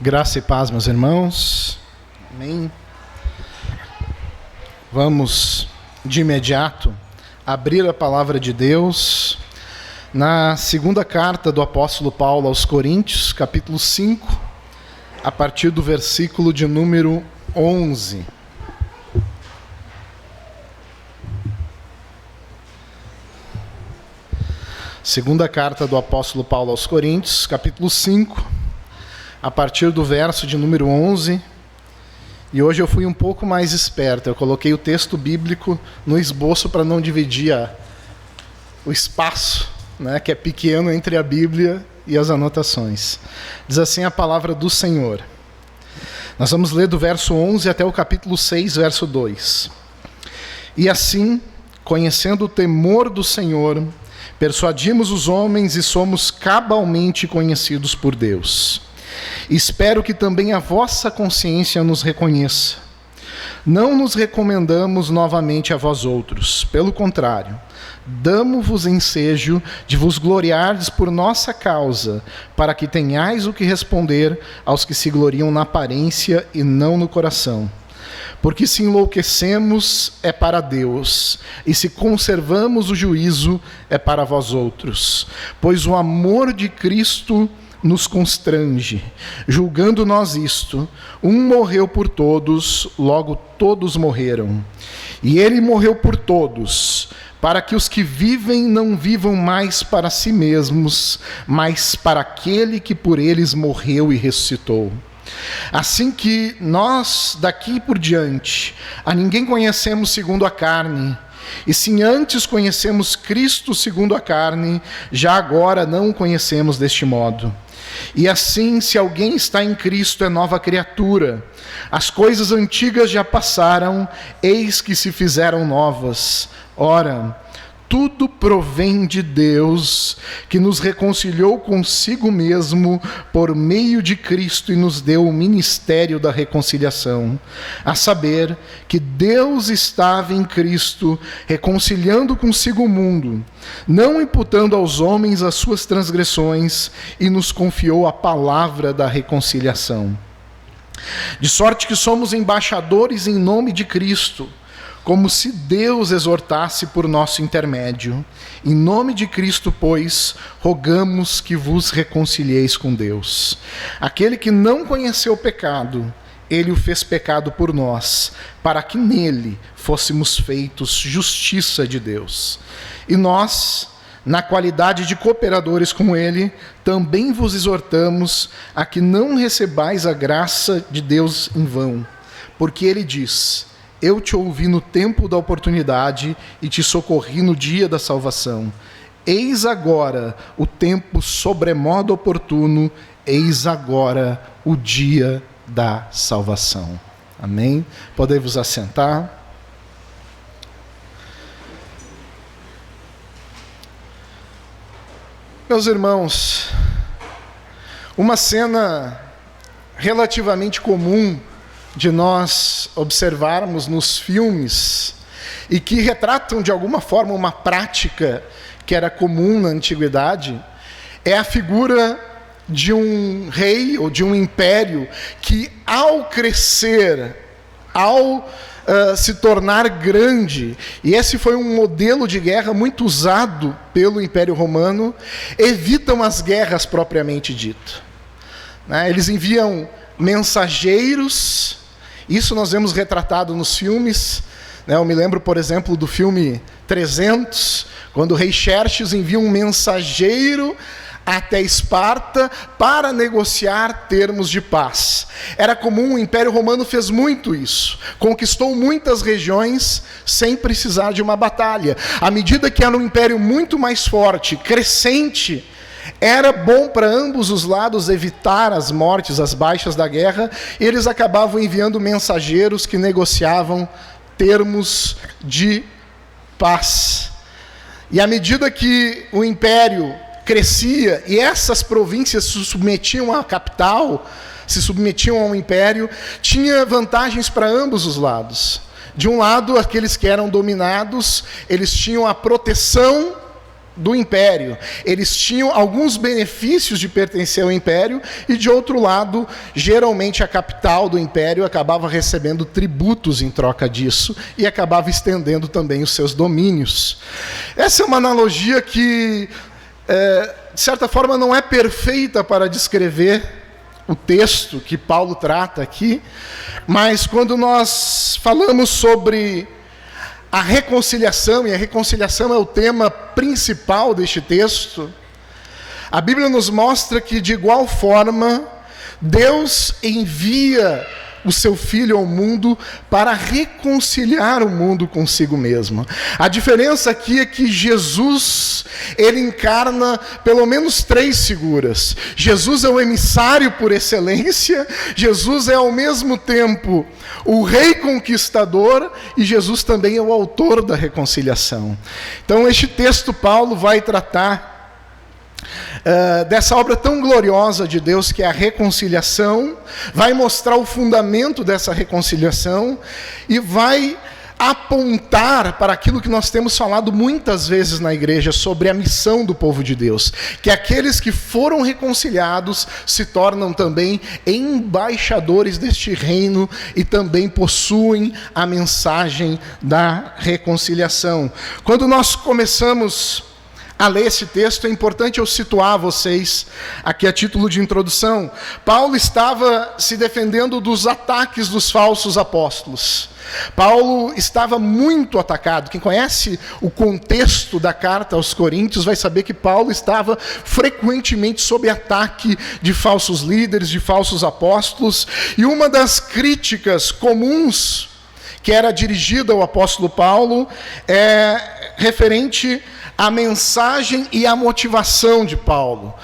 Graça e paz, meus irmãos. Amém. Vamos, de imediato, abrir a palavra de Deus na segunda carta do apóstolo Paulo aos Coríntios, capítulo 5, a partir do versículo de número 11. Segunda carta do apóstolo Paulo aos Coríntios, capítulo 5, a partir do verso de número 11. E hoje eu fui um pouco mais esperto, eu coloquei o texto bíblico no esboço para não dividir o espaço, que é pequeno entre a Bíblia e as anotações. Diz assim a palavra do Senhor. Nós vamos ler do verso 11 até o capítulo 6, verso 2. E assim, conhecendo o temor do Senhor, persuadimos os homens e somos cabalmente conhecidos por Deus. Espero que também a vossa consciência nos reconheça. Não nos recomendamos novamente a vós outros. Pelo contrário, damo-vos ensejo de vos gloriardes por nossa causa, para que tenhais o que responder aos que se gloriam na aparência e não no coração. Porque se enlouquecemos, é para Deus, e se conservamos o juízo, é para vós outros. Pois o amor de Cristo nos constrange, julgando nós isto: um morreu por todos, logo todos morreram. E ele morreu por todos, para que os que vivem não vivam mais para si mesmos, mas para aquele que por eles morreu e ressuscitou. Assim que nós, daqui por diante, a ninguém conhecemos segundo a carne, e se antes conhecemos Cristo segundo a carne, já agora não o conhecemos deste modo. E assim, se alguém está em Cristo, é nova criatura. As coisas antigas já passaram, eis que se fizeram novas. Ora, tudo provém de Deus, que nos reconciliou consigo mesmo por meio de Cristo e nos deu o ministério da reconciliação. A saber, que Deus estava em Cristo, reconciliando consigo o mundo, não imputando aos homens as suas transgressões, e nos confiou a palavra da reconciliação. De sorte que somos embaixadores em nome de Cristo, como se Deus exortasse por nosso intermédio. Em nome de Cristo, pois, rogamos que vos reconcilieis com Deus. Aquele que não conheceu o pecado, ele o fez pecado por nós, para que nele fôssemos feitos justiça de Deus. E nós, na qualidade de cooperadores com ele, também vos exortamos a que não recebais a graça de Deus em vão, porque ele diz: eu te ouvi no tempo da oportunidade e te socorri no dia da salvação. Eis agora o tempo sobremodo oportuno, eis agora o dia da salvação. Amém? Podem vos assentar. Meus irmãos, uma cena relativamente comum de nós observarmos nos filmes e que retratam de alguma forma uma prática que era comum na antiguidade, é a figura de um rei ou de um império que, ao crescer, ao se tornar grande, e esse foi um modelo de guerra muito usado pelo Império Romano, evitam as guerras propriamente dito. Eles enviam mensageiros. Isso nós vemos retratado nos filmes. Eu me lembro, por exemplo, do filme 300, quando o rei Xerxes envia um mensageiro até Esparta para negociar termos de paz. Era comum, o Império Romano fez muito isso. Conquistou muitas regiões sem precisar de uma batalha. À medida que era um império muito mais forte, crescente, era bom para ambos os lados evitar as mortes, as baixas da guerra, e eles acabavam enviando mensageiros que negociavam termos de paz. E à medida que o império crescia e essas províncias se submetiam à capital, se submetiam ao império, tinha vantagens para ambos os lados. De um lado, aqueles que eram dominados, eles tinham a proteção do império. Eles tinham alguns benefícios de pertencer ao império e, de outro lado, geralmente a capital do império acabava recebendo tributos em troca disso e acabava estendendo também os seus domínios. Essa é uma analogia que, de certa forma, não é perfeita para descrever o texto que Paulo trata aqui, mas quando nós falamos sobre a reconciliação, e a reconciliação é o tema principal deste texto, a Bíblia nos mostra que, de igual forma, Deus envia o seu Filho ao mundo para reconciliar o mundo consigo mesmo. A diferença aqui é que Jesus, ele encarna pelo menos 3 figuras. Jesus é o emissário por excelência, Jesus é ao mesmo tempo o rei conquistador e Jesus também é o autor da reconciliação. Então, este texto, Paulo vai tratar dessa obra tão gloriosa de Deus que é a reconciliação, vai mostrar o fundamento dessa reconciliação e vai apontar para aquilo que nós temos falado muitas vezes na igreja sobre a missão do povo de Deus, que aqueles que foram reconciliados se tornam também embaixadores deste reino e também possuem a mensagem da reconciliação. Quando nós começamos a ler esse texto, é importante eu situar vocês aqui a título de introdução. Paulo estava se defendendo dos ataques dos falsos apóstolos. Paulo estava muito atacado. Quem conhece o contexto da carta aos Coríntios vai saber que Paulo estava frequentemente sob ataque de falsos líderes, de falsos apóstolos. E uma das críticas comuns que era dirigida ao apóstolo Paulo é referente à mensagem e à motivação de Paulo.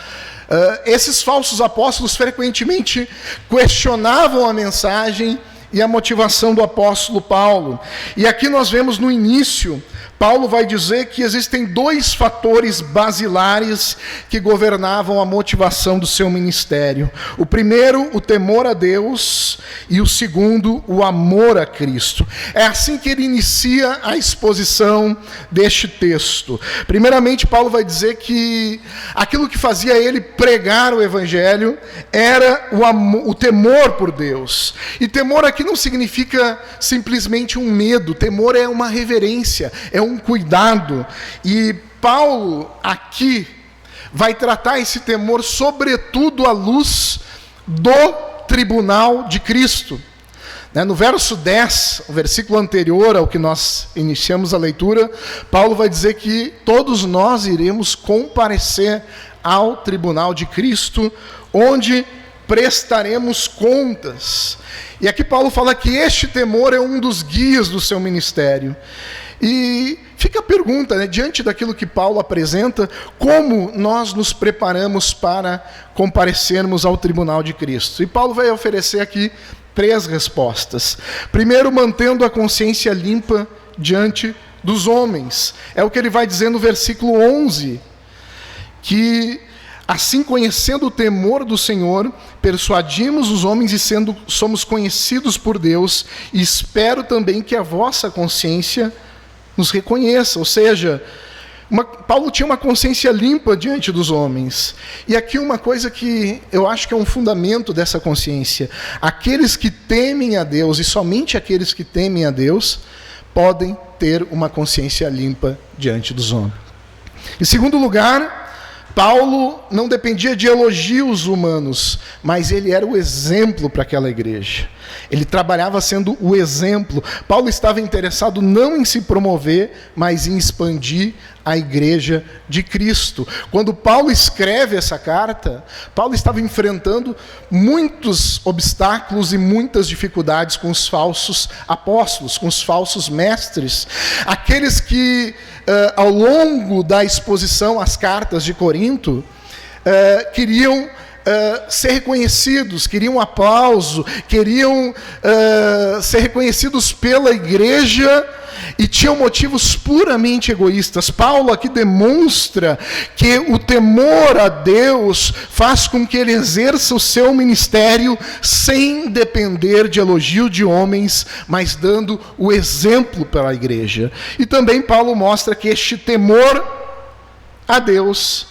Esses falsos apóstolos frequentemente questionavam a mensagem e a motivação do apóstolo Paulo. E aqui nós vemos no início, Paulo vai dizer que existem 2 fatores basilares que governavam a motivação do seu ministério. O primeiro, o temor a Deus, e o segundo, o amor a Cristo. É assim que ele inicia a exposição deste texto. Primeiramente, Paulo vai dizer que aquilo que fazia ele pregar o evangelho era o temor por Deus. E temor aqui não significa simplesmente um medo, temor é uma reverência, é um cuidado. E Paulo aqui vai tratar esse temor sobretudo à luz do tribunal de Cristo. No verso 10, o versículo anterior ao que nós iniciamos a leitura, Paulo vai dizer que todos nós iremos comparecer ao tribunal de Cristo, onde prestaremos contas. E aqui Paulo fala que este temor é um dos guias do seu ministério. E fica a pergunta, diante daquilo que Paulo apresenta, como nós nos preparamos para comparecermos ao tribunal de Cristo? E Paulo vai oferecer aqui 3 respostas. Primeiro, mantendo a consciência limpa diante dos homens. É o que ele vai dizer no versículo 11, que assim, conhecendo o temor do Senhor, persuadimos os homens e somos conhecidos por Deus, e espero também que a vossa consciência nos reconheça. Ou seja, Paulo tinha uma consciência limpa diante dos homens. E aqui uma coisa que eu acho que é um fundamento dessa consciência: aqueles que temem a Deus, e somente aqueles que temem a Deus, podem ter uma consciência limpa diante dos homens. Em segundo lugar, Paulo não dependia de elogios humanos, mas ele era o exemplo para aquela igreja. Ele trabalhava sendo o exemplo. Paulo estava interessado não em se promover, mas em expandir a igreja de Cristo. Quando Paulo escreve essa carta, Paulo estava enfrentando muitos obstáculos e muitas dificuldades com os falsos apóstolos, com os falsos mestres. Aqueles que, ao longo da exposição às cartas de Corinto, queriam ser reconhecidos, queriam aplauso, queriam ser reconhecidos pela igreja e tinham motivos puramente egoístas. Paulo aqui demonstra que o temor a Deus faz com que ele exerça o seu ministério sem depender de elogio de homens, mas dando o exemplo para a igreja. E também Paulo mostra que este temor a Deus,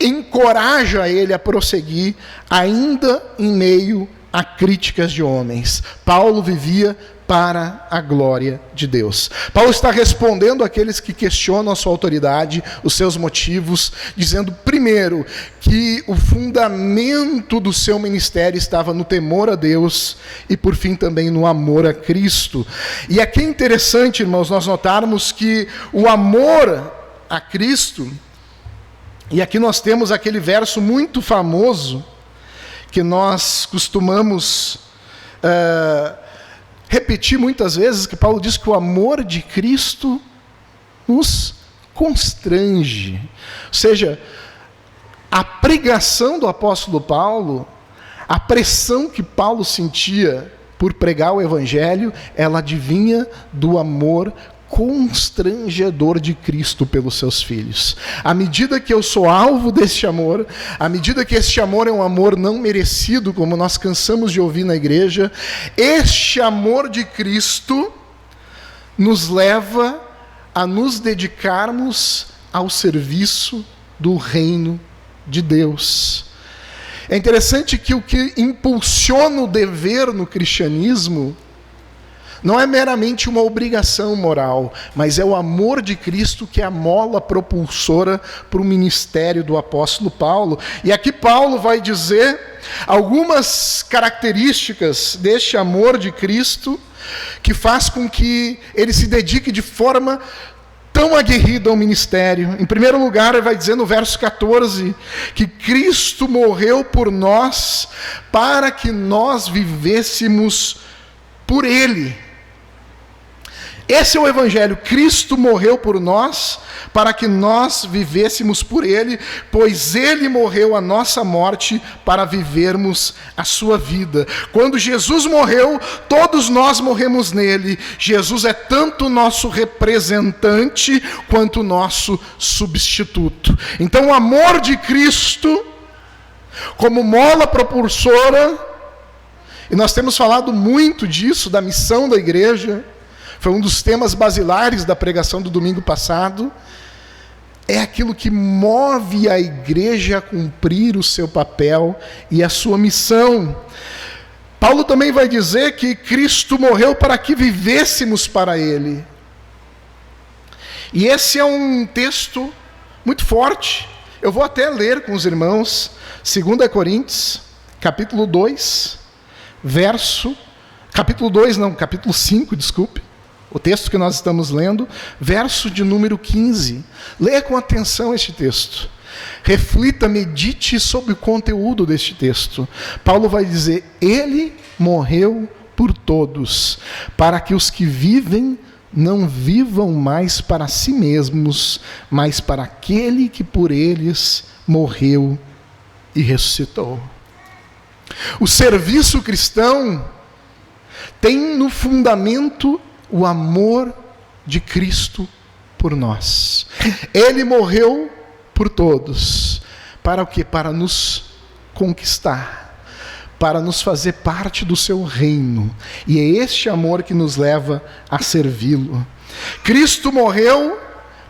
encoraja ele a prosseguir, ainda em meio a críticas de homens. Paulo vivia para a glória de Deus. Paulo está respondendo àqueles que questionam a sua autoridade, os seus motivos, dizendo, primeiro, que o fundamento do seu ministério estava no temor a Deus e, por fim, também no amor a Cristo. E aqui é interessante, irmãos, nós notarmos que o amor a Cristo, e aqui nós temos aquele verso muito famoso que nós costumamos repetir muitas vezes, que Paulo diz que o amor de Cristo nos constrange. Ou seja, a pregação do apóstolo Paulo, a pressão que Paulo sentia por pregar o evangelho, ela advinha do amor constrangedor de Cristo pelos seus filhos. À medida que eu sou alvo deste amor, à medida que este amor é um amor não merecido, como nós cansamos de ouvir na igreja, este amor de Cristo nos leva a nos dedicarmos ao serviço do reino de Deus. É interessante que o que impulsiona o dever no cristianismo não é meramente uma obrigação moral, mas é o amor de Cristo que é a mola propulsora para o ministério do apóstolo Paulo. E aqui Paulo vai dizer algumas características deste amor de Cristo que faz com que ele se dedique de forma tão aguerrida ao ministério. Em primeiro lugar, ele vai dizer no verso 14, que Cristo morreu por nós para que nós vivêssemos por Ele. Esse é o Evangelho. Cristo morreu por nós para que nós vivêssemos por Ele, pois Ele morreu a nossa morte para vivermos a sua vida. Quando Jesus morreu, todos nós morremos nele. Jesus é tanto nosso representante quanto nosso substituto. Então o amor de Cristo, como mola propulsora, e nós temos falado muito disso, da missão da igreja, foi um dos temas basilares da pregação do domingo passado, é aquilo que move a igreja a cumprir o seu papel e a sua missão. Paulo também vai dizer que Cristo morreu para que vivêssemos para Ele. E esse é um texto muito forte. Eu vou até ler com os irmãos, 2 Coríntios, capítulo 5, desculpe. O texto que nós estamos lendo, verso de número 15. Leia com atenção este texto. Reflita, medite sobre o conteúdo deste texto. Paulo vai dizer, Ele morreu por todos, para que os que vivem não vivam mais para si mesmos, mas para aquele que por eles morreu e ressuscitou. O serviço cristão tem no fundamento o amor de Cristo por nós. Ele morreu por todos. Para o quê? Para nos conquistar, para nos fazer parte do seu reino. E é este amor que nos leva a servi-lo. Cristo morreu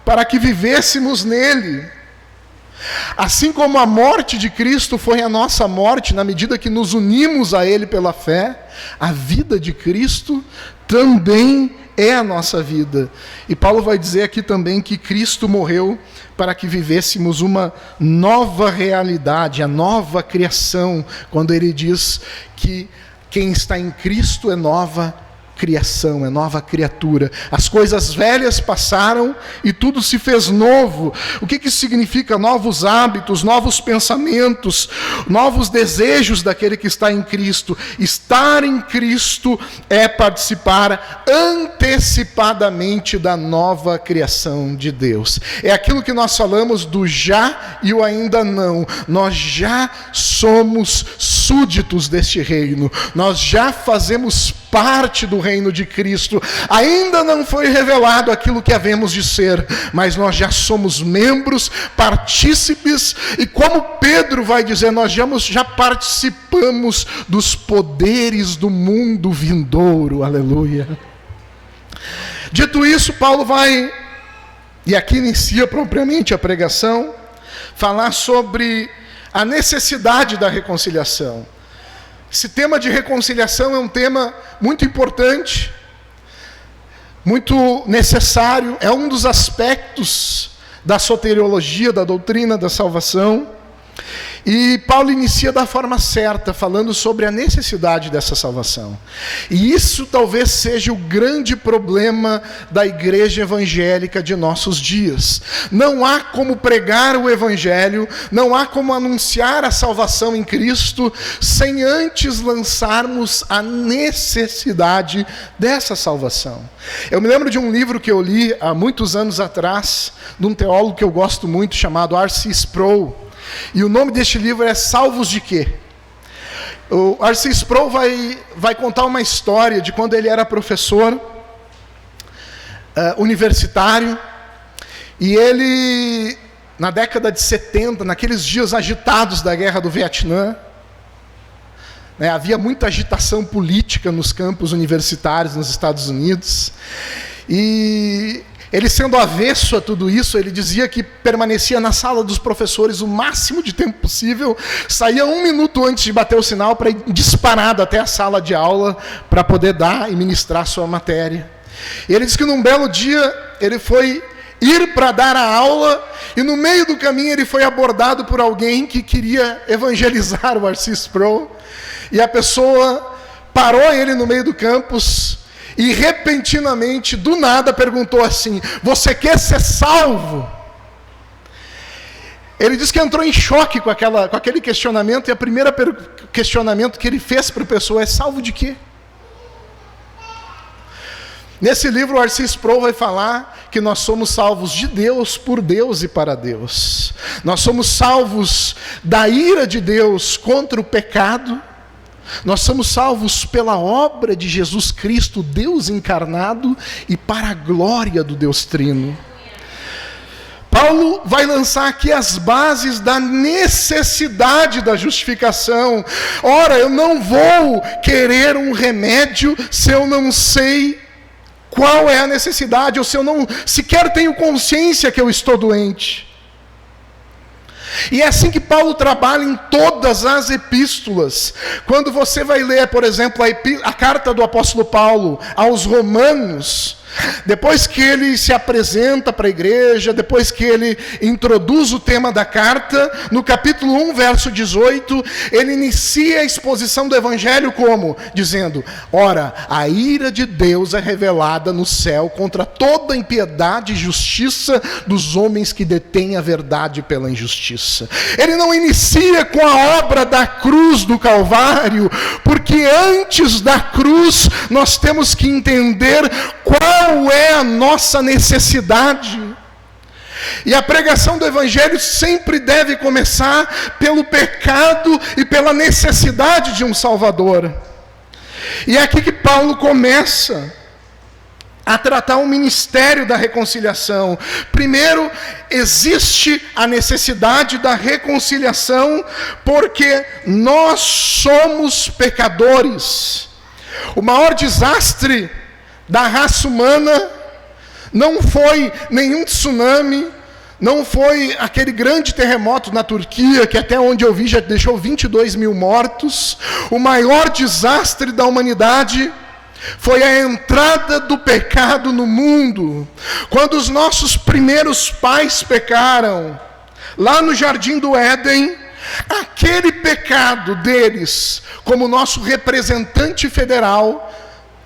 para que vivêssemos nele. Assim como a morte de Cristo foi a nossa morte, na medida que nos unimos a Ele pela fé, a vida de Cristo também é a nossa vida. E Paulo vai dizer aqui também que Cristo morreu para que vivêssemos uma nova realidade, a nova criação, quando ele diz que quem está em Cristo é nova criação, é nova criatura. As coisas velhas passaram e tudo se fez novo. O que isso significa? Novos hábitos, novos pensamentos, novos desejos daquele que está em Cristo. Estar em Cristo é participar antecipadamente da nova criação de Deus. É aquilo que nós falamos do já e o ainda não. Nós já somos súditos deste reino. Nós já fazemos parte do reino de Cristo. Ainda não foi revelado aquilo que havemos de ser, mas nós já somos membros, partícipes, e como Pedro vai dizer, nós já participamos dos poderes do mundo vindouro. Aleluia. Dito isso, Paulo vai, e aqui inicia propriamente a pregação, falar sobre a necessidade da reconciliação. Esse tema de reconciliação é um tema muito importante, muito necessário, é um dos aspectos da soteriologia, da doutrina da salvação. E Paulo inicia da forma certa, falando sobre a necessidade dessa salvação. E isso talvez seja o grande problema da igreja evangélica de nossos dias. Não há como pregar o evangelho, não há como anunciar a salvação em Cristo, sem antes lançarmos a necessidade dessa salvação. Eu me lembro de um livro que eu li há muitos anos atrás, de um teólogo que eu gosto muito, chamado R.C. Sproul. E o nome deste livro é Salvos de Quê? O R.C. Sproul vai contar uma história de quando ele era professor universitário, e ele, na década de 70, naqueles dias agitados da Guerra do Vietnã, havia muita agitação política nos campos universitários nos Estados Unidos, e ele, sendo avesso a tudo isso, ele dizia que permanecia na sala dos professores o máximo de tempo possível, saía 1 minuto antes de bater o sinal para ir disparado até a sala de aula para poder dar e ministrar sua matéria. E ele disse que num belo dia ele foi ir para dar a aula e no meio do caminho ele foi abordado por alguém que queria evangelizar o R.C. Sproul, e a pessoa parou ele no meio do campus e repentinamente, do nada, perguntou assim: você quer ser salvo? Ele disse que entrou em choque com aquele questionamento, e o primeiro questionamento que ele fez para a pessoa é: salvo de quê? Nesse livro, o R.C. Sproul vai falar que nós somos salvos de Deus, por Deus e para Deus. Nós somos salvos da ira de Deus contra o pecado. Nós somos salvos pela obra de Jesus Cristo, Deus encarnado, e para a glória do Deus Trino. Paulo vai lançar aqui as bases da necessidade da justificação. Ora, eu não vou querer um remédio se eu não sei qual é a necessidade, ou se eu não sequer tenho consciência que eu estou doente. E é assim que Paulo trabalha em todas as epístolas. Quando você vai ler, por exemplo, a carta do apóstolo Paulo aos Romanos, depois que ele se apresenta para a igreja, depois que ele introduz o tema da carta, no capítulo 1, verso 18, ele inicia a exposição do evangelho como? Dizendo: ora, a ira de Deus é revelada no céu contra toda impiedade e justiça dos homens que detêm a verdade pela injustiça. Ele não inicia com a obra da cruz do Calvário, porque antes da cruz nós temos que entender qual é a nossa necessidade. E a pregação do evangelho sempre deve começar pelo pecado e pela necessidade de um Salvador. E é aqui que Paulo começa a tratar o ministério da reconciliação. Primeiro, existe a necessidade da reconciliação porque nós somos pecadores. O maior desastre da raça humana não foi nenhum tsunami, não foi aquele grande terremoto na Turquia, que até onde eu vi já deixou 22 mil mortos. O maior desastre da humanidade foi a entrada do pecado no mundo. Quando os nossos primeiros pais pecaram, lá no Jardim do Éden, aquele pecado deles, como nosso representante federal,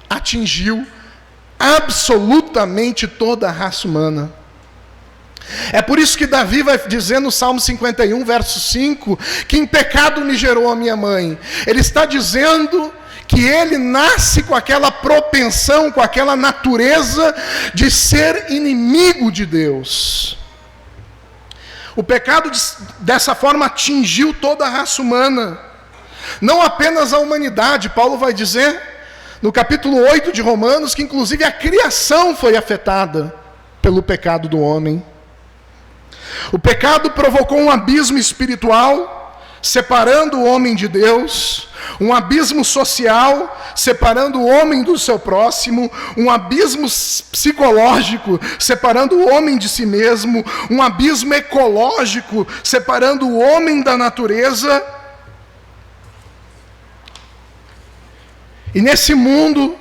atingiu absolutamente toda a raça humana. É por isso que Davi vai dizer no Salmo 51, verso 5, que em pecado me gerou a minha mãe. Ele está dizendo que ele nasce com aquela propensão, com aquela natureza de ser inimigo de Deus. O pecado dessa forma atingiu toda a raça humana, não apenas a humanidade. Paulo vai dizer no capítulo 8 de Romanos que inclusive a criação foi afetada pelo pecado do homem. O pecado provocou um abismo espiritual, separando o homem de Deus. um abismo social separando o homem do seu próximo, um abismo psicológico separando o homem de si mesmo, um abismo ecológico separando o homem da natureza. E nesse mundo,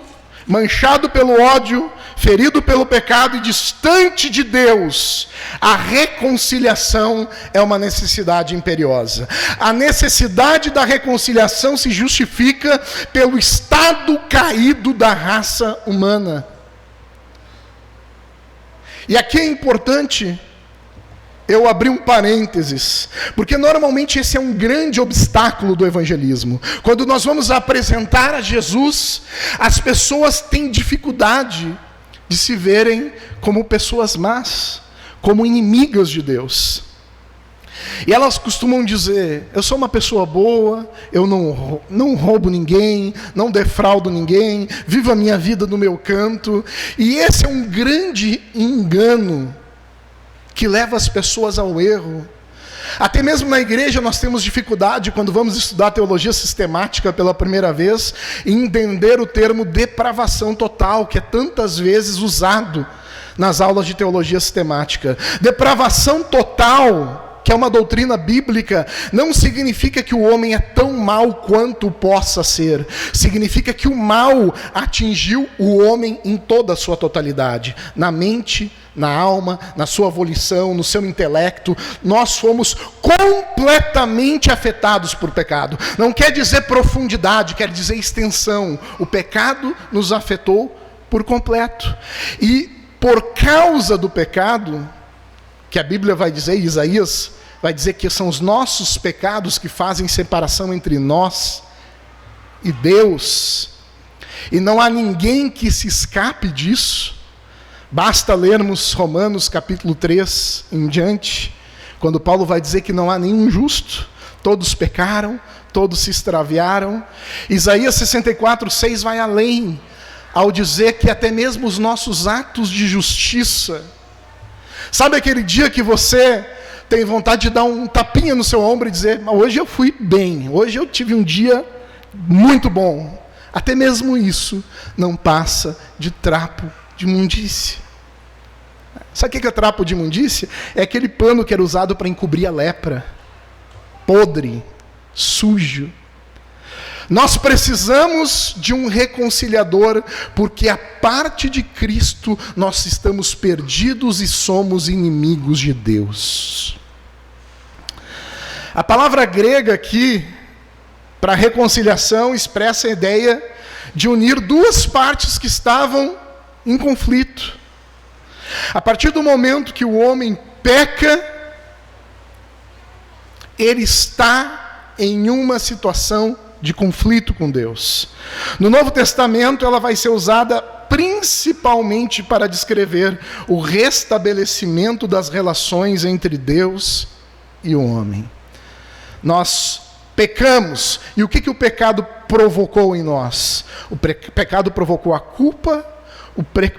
manchado pelo ódio, ferido pelo pecado e distante de Deus, a reconciliação é uma necessidade imperiosa. A necessidade da reconciliação se justifica pelo estado caído da raça humana. E aqui é importante eu abri um parênteses, porque normalmente esse é um grande obstáculo do evangelismo. Quando nós vamos apresentar a Jesus, as pessoas têm dificuldade de se verem como pessoas más, como inimigas de Deus. E elas costumam dizer: eu sou uma pessoa boa, eu não roubo ninguém, não defraudo ninguém, vivo a minha vida no meu canto. E esse é um grande engano que leva as pessoas ao erro. Até mesmo na igreja nós temos dificuldade, quando vamos estudar teologia sistemática pela primeira vez, em entender o termo depravação total, que é tantas vezes usado nas aulas de teologia sistemática. Depravação total, que é uma doutrina bíblica, não significa que o homem é tão mau quanto possa ser. Significa que o mal atingiu o homem em toda a sua totalidade. Na mente, na alma, na sua volição, no seu intelecto. Nós fomos completamente afetados por pecado. Não quer dizer profundidade, quer dizer extensão. O pecado nos afetou por completo. E por causa do pecado, que a Bíblia vai dizer, Isaías vai dizer que são os nossos pecados que fazem separação entre nós e Deus, e não há ninguém que se escape disso. Basta lermos Romanos capítulo 3 em diante, quando Paulo vai dizer que não há nenhum justo, todos pecaram, todos se extraviaram. Isaías 64:6 vai além, ao dizer que até mesmo os nossos atos de justiça. Sabe aquele dia que você tem vontade de dar um tapinha no seu ombro e dizer: hoje eu fui bem, hoje eu tive um dia muito bom. Até mesmo isso não passa de trapo de imundície. Sabe o que é trapo de imundície? É aquele pano que era usado para encobrir a lepra. Podre, sujo. Nós precisamos de um reconciliador, porque a parte de Cristo nós estamos perdidos e somos inimigos de Deus. A palavra grega aqui, para reconciliação, expressa a ideia de unir duas partes que estavam em conflito. A partir do momento que o homem peca, ele está em uma situação de conflito com Deus. No Novo Testamento, ela vai ser usada principalmente para descrever o restabelecimento das relações entre Deus e o homem. Nós pecamos, e o que o pecado provocou em nós? O pecado provocou a culpa,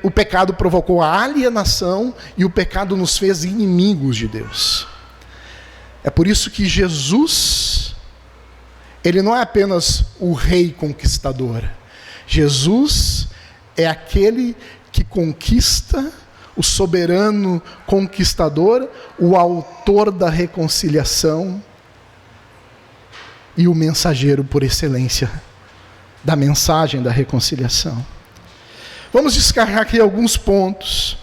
o pecado provocou a alienação, e o pecado nos fez inimigos de Deus. É por isso que Jesus, ele não é apenas o rei conquistador. Jesus é aquele que conquista, o soberano conquistador, o autor da reconciliação e o mensageiro por excelência da mensagem da reconciliação. Vamos descarregar aqui alguns pontos.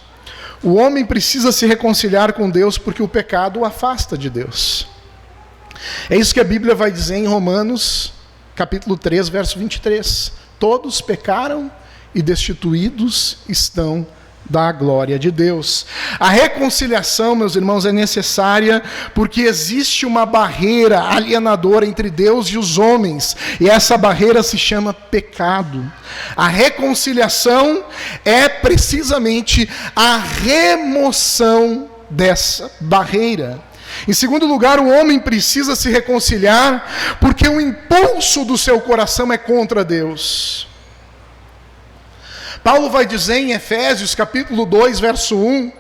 O homem precisa se reconciliar com Deus porque o pecado o afasta de Deus. É isso que a Bíblia vai dizer em Romanos, capítulo 3, verso 23. Todos pecaram e destituídos estão da glória de Deus. A reconciliação, meus irmãos, é necessária porque existe uma barreira alienadora entre Deus e os homens, e essa barreira se chama pecado. A reconciliação é precisamente a remoção dessa barreira. Em segundo lugar, o homem precisa se reconciliar porque o impulso do seu coração é contra Deus. Paulo vai dizer em Efésios capítulo 2, verso 1,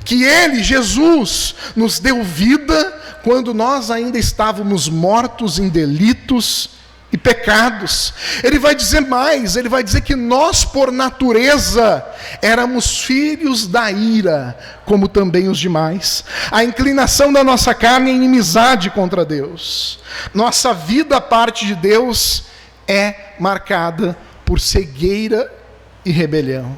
que ele, Jesus, nos deu vida quando nós ainda estávamos mortos em delitos e pecados. Ele vai dizer mais, ele vai dizer que nós, por natureza, éramos filhos da ira, como também os demais. A inclinação da nossa carne é inimizade contra Deus. Nossa vida à parte de Deus é marcada por cegueira e rebelião.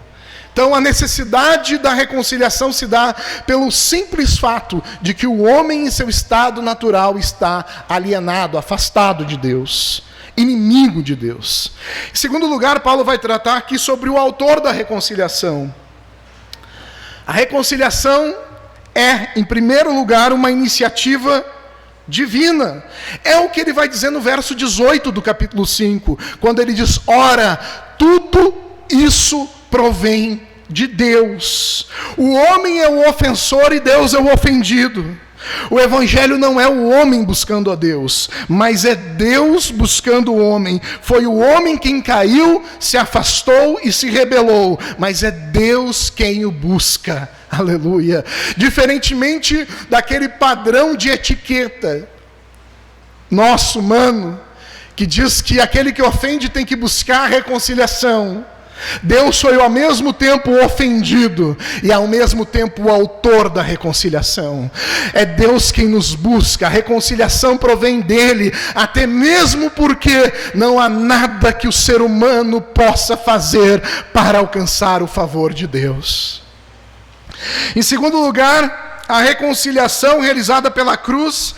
Então a necessidade da reconciliação se dá pelo simples fato de que o homem em seu estado natural está alienado, afastado de Deus, inimigo de Deus. Em segundo lugar, Paulo vai tratar aqui sobre o autor da reconciliação. A reconciliação é, em primeiro lugar, uma iniciativa divina. É o que ele vai dizer no verso 18 do capítulo 5, quando ele diz: ora, tudo isso provém de Deus. O homem é o ofensor e Deus é o ofendido. O evangelho não é o homem buscando a Deus, mas é Deus buscando o homem. Foi o homem quem caiu, se afastou e se rebelou, mas é Deus quem o busca. Aleluia. Diferentemente daquele padrão de etiqueta nosso, humano, que diz que aquele que ofende tem que buscar a reconciliação. Deus foi ao mesmo tempo ofendido e ao mesmo tempo o autor da reconciliação. É Deus quem nos busca, a reconciliação provém dele, até mesmo porque não há nada que o ser humano possa fazer para alcançar o favor de Deus. Em segundo lugar, a reconciliação realizada pela cruz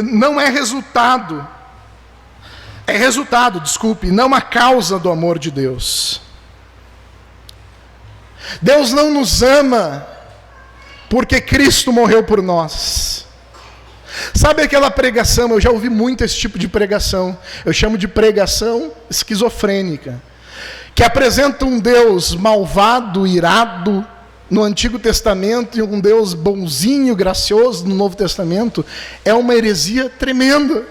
não é resultado, não a causa do amor de Deus. Deus não nos ama porque Cristo morreu por nós. Sabe aquela pregação, eu já ouvi muito esse tipo de pregação, eu chamo de pregação esquizofrênica, que apresenta um Deus malvado, irado, no Antigo Testamento, e um Deus bonzinho, gracioso no Novo Testamento. É uma heresia tremenda.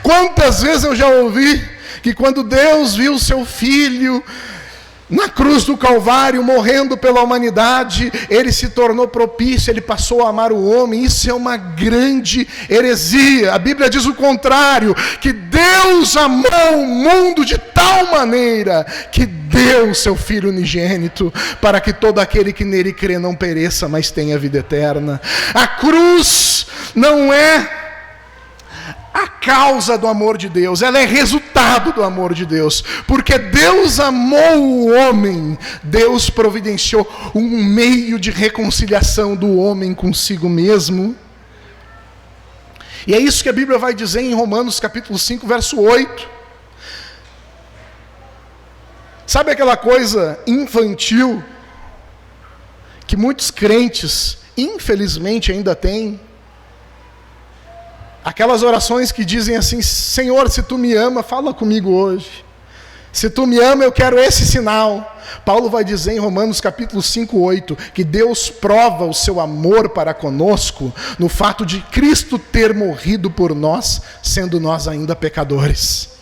Quantas vezes eu já ouvi que quando Deus viu seu Filho na cruz do Calvário, morrendo pela humanidade, ele se tornou propício, ele passou a amar o homem. Isso é uma grande heresia. A Bíblia diz o contrário, que Deus amou o mundo de tal maneira que deu o seu Filho unigênito, para que todo aquele que nele crê não pereça, mas tenha vida eterna. A cruz não é a causa do amor de Deus, ela é resultado do amor de Deus, porque Deus amou o homem, Deus providenciou um meio de reconciliação do homem consigo mesmo. E é isso que a Bíblia vai dizer em Romanos capítulo 5, verso 8. Sabe aquela coisa infantil que muitos crentes, infelizmente, ainda têm? Aquelas orações que dizem assim: Senhor, se tu me ama, fala comigo hoje. Se tu me ama, eu quero esse sinal. Paulo vai dizer em Romanos capítulo 5, 8, que Deus prova o seu amor para conosco no fato de Cristo ter morrido por nós, sendo nós ainda pecadores.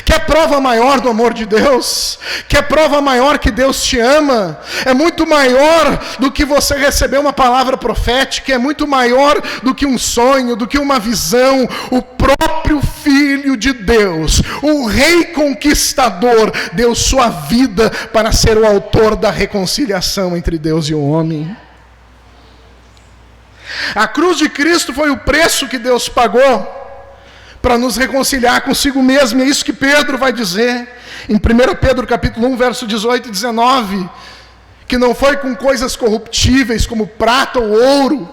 Quer prova maior do amor de Deus? Quer prova maior que Deus te ama? É muito maior do que você receber uma palavra profética, é muito maior do que um sonho, do que uma visão. O próprio Filho de Deus, o Rei Conquistador, deu sua vida para ser o autor da reconciliação entre Deus e o homem. A cruz de Cristo foi o preço que Deus pagou para nos reconciliar consigo mesmo. E é isso que Pedro vai dizer em 1 Pedro capítulo 1, verso 18 e 19, que não foi com coisas corruptíveis como prata ou ouro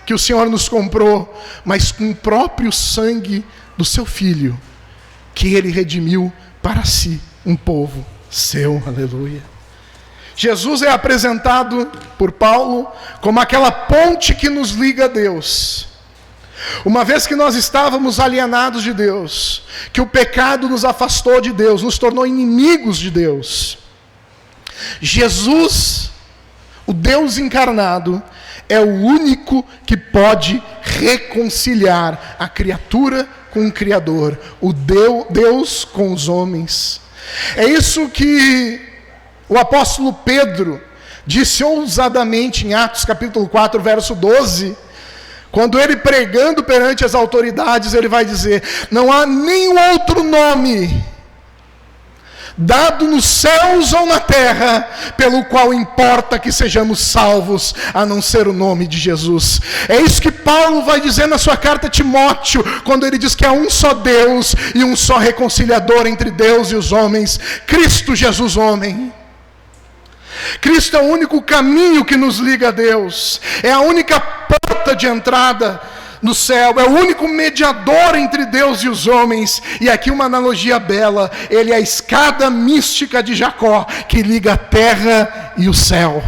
que o Senhor nos comprou, mas com o próprio sangue do seu Filho, que ele redimiu para si um povo seu. Aleluia. Jesus é apresentado por Paulo como aquela ponte que nos liga a Deus. Uma vez que nós estávamos alienados de Deus, que o pecado nos afastou de Deus, nos tornou inimigos de Deus, Jesus, o Deus encarnado, é o único que pode reconciliar a criatura com o Criador, o Deus com os homens. É isso que o apóstolo Pedro disse ousadamente em Atos capítulo 4, verso 12, Quando ele pregando perante as autoridades, ele vai dizer: não há nenhum outro nome dado nos céus ou na terra, pelo qual importa que sejamos salvos, a não ser o nome de Jesus. É isso que Paulo vai dizer na sua carta a Timóteo, quando ele diz que há um só Deus e um só reconciliador entre Deus e os homens, Cristo Jesus homem. Cristo é o único caminho que nos liga a Deus, é a única porta de entrada no céu, é o único mediador entre Deus e os homens. E aqui uma analogia bela: ele é a escada mística de Jacó, que liga a terra e o céu.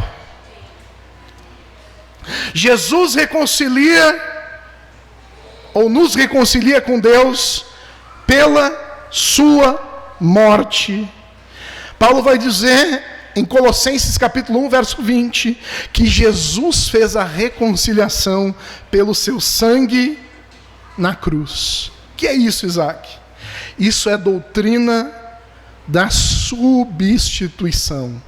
Jesus reconcilia, ou nos reconcilia com Deus, pela sua morte. Paulo vai dizer em Colossenses capítulo 1, verso 20, que Jesus fez a reconciliação pelo seu sangue na cruz. O que é isso, Isaac? Isso é doutrina da substituição.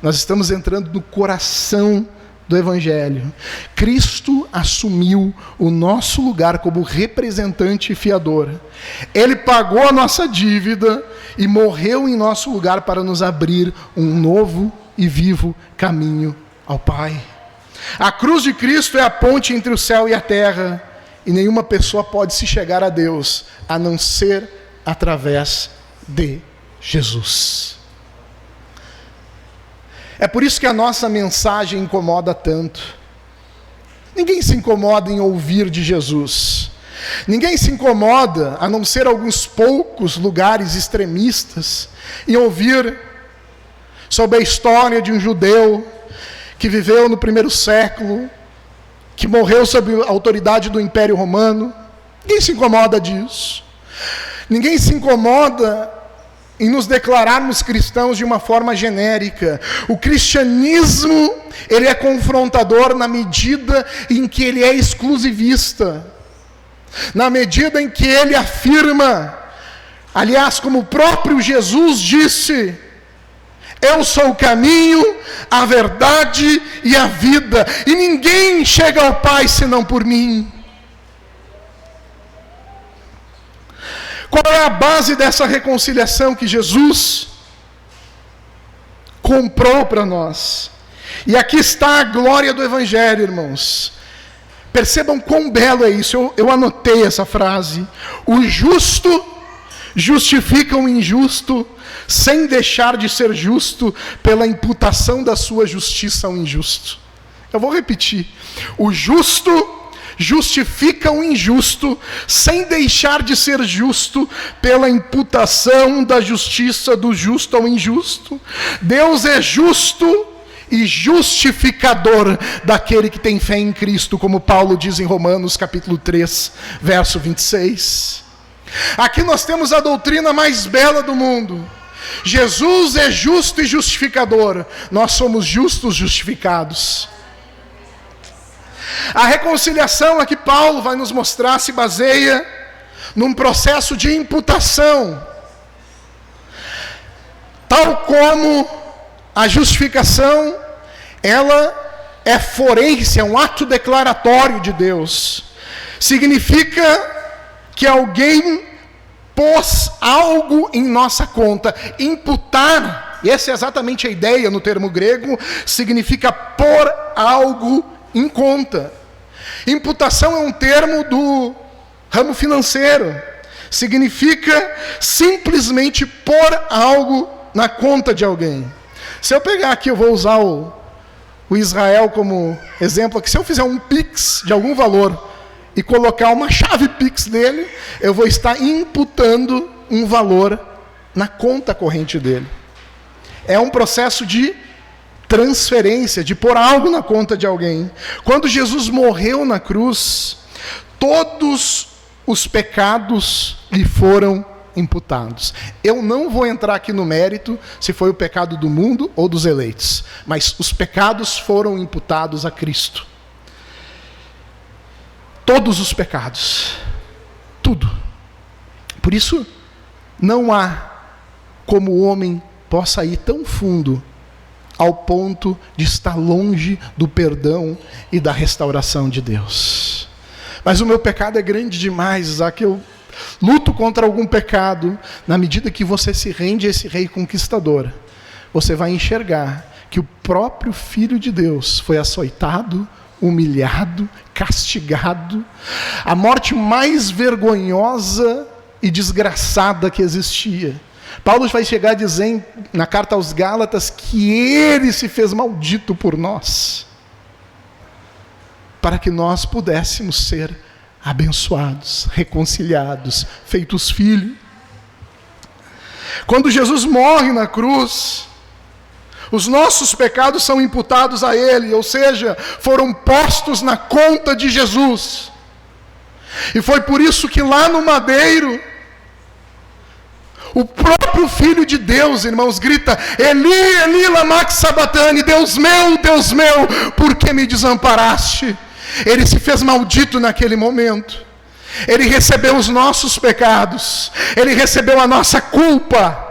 Nós estamos entrando no coração do Evangelho. Cristo assumiu o nosso lugar como representante e fiador. Ele pagou a nossa dívida e morreu em nosso lugar para nos abrir um novo e vivo caminho ao Pai. A cruz de Cristo é a ponte entre o céu e a terra, e nenhuma pessoa pode se chegar a Deus a não ser através de Jesus. É por isso que a nossa mensagem incomoda tanto. Ninguém se incomoda em ouvir de Jesus. Ninguém se incomoda, a não ser alguns poucos lugares extremistas, em ouvir sobre a história de um judeu que viveu no primeiro século, que morreu sob a autoridade do Império Romano. Ninguém se incomoda disso. Ninguém se incomoda em nos declararmos cristãos de uma forma genérica. O cristianismo, ele é confrontador na medida em que ele é exclusivista. Na medida em que ele afirma, aliás, como o próprio Jesus disse: eu sou o caminho, a verdade e a vida, e ninguém chega ao Pai senão por mim. Qual é a base dessa reconciliação que Jesus comprou para nós? E aqui está a glória do Evangelho, irmãos. Percebam quão belo é isso. Eu anotei essa frase: o justo justifica o injusto, sem deixar de ser justo, pela imputação da sua justiça ao injusto. Eu vou repetir: o justo justifica o injusto, sem deixar de ser justo, pela imputação da justiça do justo ao injusto. Deus é justo e justificador daquele que tem fé em Cristo, como Paulo diz em Romanos capítulo 3, verso 26. Aqui nós temos a doutrina mais bela do mundo. Jesus é justo e justificador, nós somos justos justificados. A reconciliação a que Paulo vai nos mostrar se baseia num processo de imputação. Tal como a justificação, ela é forense, é um ato declaratório de Deus. Significa que alguém pôs algo em nossa conta. Imputar, e essa é exatamente a ideia no termo grego, significa pôr algo em conta. Imputação é um termo do ramo financeiro. Significa simplesmente pôr algo na conta de alguém. Se eu pegar aqui, eu vou usar o Israel como exemplo aqui. Se eu fizer um Pix de algum valor e colocar uma chave Pix dele, eu vou estar imputando um valor na conta corrente dele. É um processo de transferência, de pôr algo na conta de alguém. Quando Jesus morreu na cruz, todos os pecados lhe foram imputados. Eu não vou entrar aqui no mérito se foi o pecado do mundo ou dos eleitos, mas os pecados foram imputados a Cristo. Todos os pecados. Tudo. Por isso, não há como o homem possa ir tão fundo ao ponto de estar longe do perdão e da restauração de Deus. Mas o meu pecado é grande demais, Isaac. Eu luto contra algum pecado. Na medida que você se rende a esse rei conquistador, você vai enxergar que o próprio Filho de Deus foi açoitado, humilhado, castigado, a morte mais vergonhosa e desgraçada que existia. Paulo vai chegar a dizer na carta aos Gálatas que ele se fez maldito por nós, para que nós pudéssemos ser abençoados, reconciliados, feitos filhos. Quando Jesus morre na cruz, os nossos pecados são imputados a Ele, ou seja, foram postos na conta de Jesus. E foi por isso que lá no madeiro, o próprio Filho de Deus, irmãos, grita: Eli, Eli, lama sabachthani, Deus meu, por que me desamparaste? Ele se fez maldito naquele momento. Ele recebeu os nossos pecados. Ele recebeu a nossa culpa.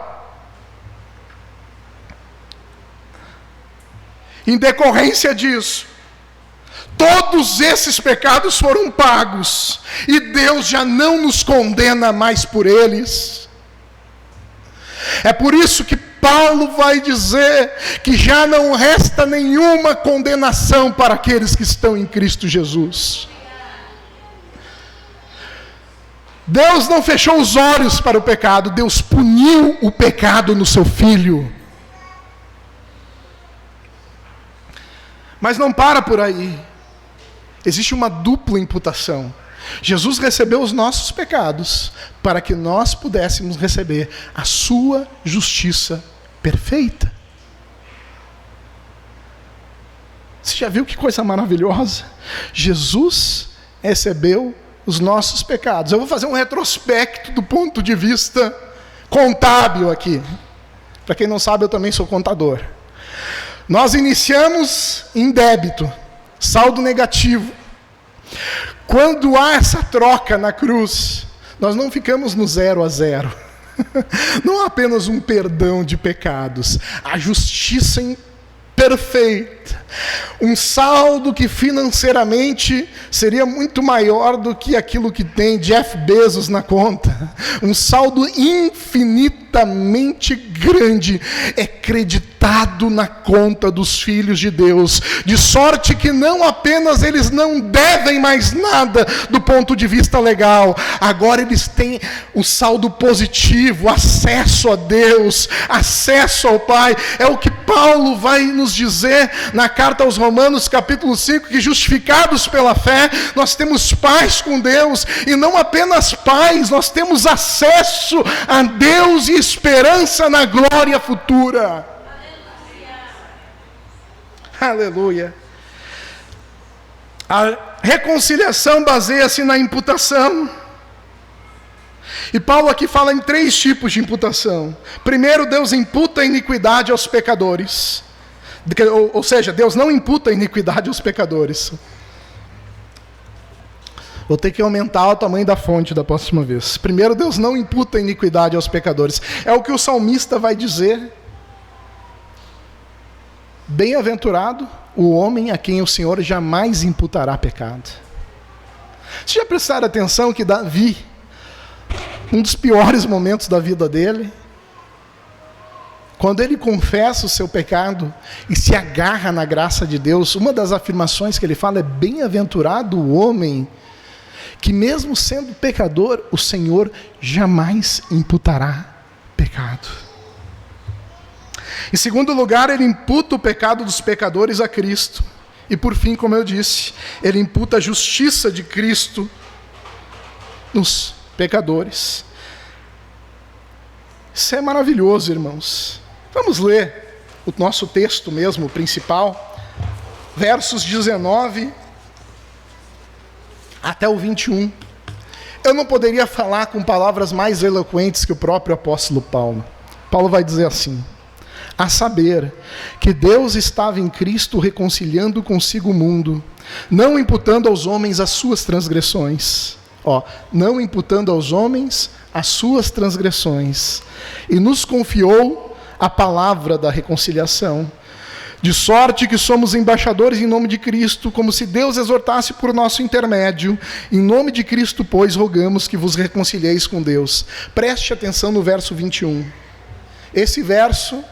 Em decorrência disso, todos esses pecados foram pagos. E Deus já não nos condena mais por eles. É por isso que Paulo vai dizer que já não resta nenhuma condenação para aqueles que estão em Cristo Jesus. Deus não fechou os olhos para o pecado, Deus puniu o pecado no seu Filho. Mas não para por aí. Existe uma dupla imputação. Jesus recebeu os nossos pecados para que nós pudéssemos receber a sua justiça perfeita. Você já viu que coisa maravilhosa? Jesus recebeu os nossos pecados. Eu vou fazer um retrospecto do ponto de vista contábil aqui. Para quem não sabe, eu também sou contador. Nós iniciamos em débito, saldo negativo. Quando há essa troca na cruz, nós não ficamos no 0 a 0. Não há apenas um perdão de pecados, a justiça perfeita. Um saldo que financeiramente seria muito maior do que aquilo que tem Jeff Bezos na conta. Um saldo infinitamente grande é creditado na conta dos filhos de Deus, de sorte que não apenas eles não devem mais nada do ponto de vista legal, agora eles têm o saldo positivo, acesso a Deus, acesso ao Pai. É o que Paulo vai nos dizer na carta aos Romanos, capítulo 5, que justificados pela fé, nós temos paz com Deus, e não apenas paz, nós temos acesso a Deus e esperança na glória futura. Aleluia. A reconciliação baseia-se na imputação. E Paulo aqui fala em 3 tipos de imputação. Primeiro, Deus imputa a iniquidade aos pecadores. Ou seja, Deus não imputa a iniquidade aos pecadores. Vou ter que aumentar o tamanho da fonte da próxima vez. Primeiro, Deus não imputa a iniquidade aos pecadores. É o que o salmista vai dizer. Bem-aventurado o homem a quem o Senhor jamais imputará pecado. Vocês já prestaram atenção que Davi, um dos piores momentos da vida dele, quando ele confessa o seu pecado e se agarra na graça de Deus, uma das afirmações que ele fala é: bem-aventurado o homem que, mesmo sendo pecador, o Senhor jamais imputará pecado. Em segundo lugar, ele imputa o pecado dos pecadores a Cristo. E por fim, como eu disse, ele imputa a justiça de Cristo nos pecadores. Isso é maravilhoso, irmãos. Vamos ler o nosso texto mesmo, o principal, versos 19 até o 21. Eu não poderia falar com palavras mais eloquentes que o próprio apóstolo Paulo. Paulo vai dizer assim: a saber, que Deus estava em Cristo reconciliando consigo o mundo, não imputando aos homens as suas transgressões. Não imputando aos homens as suas transgressões. E nos confiou a palavra da reconciliação. De sorte que somos embaixadores em nome de Cristo, como se Deus exortasse por nosso intermédio. Em nome de Cristo, pois, rogamos que vos reconcilieis com Deus. Preste atenção no verso 21. Esse verso,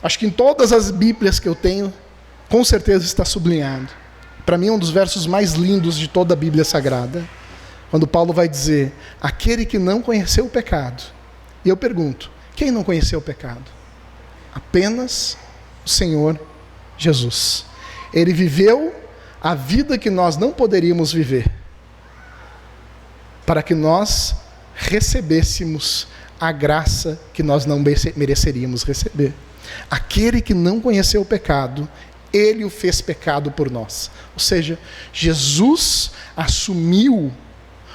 acho que em todas as Bíblias que eu tenho, com certeza está sublinhado. Para mim é um dos versos mais lindos de toda a Bíblia Sagrada. Quando Paulo vai dizer, aquele que não conheceu o pecado. E eu pergunto, quem não conheceu o pecado? Apenas o Senhor Jesus. Ele viveu a vida que nós não poderíamos viver, para que nós recebêssemos a graça que nós não mereceríamos receber. Aquele que não conheceu o pecado, ele o fez pecado por nós. Ou seja, Jesus assumiu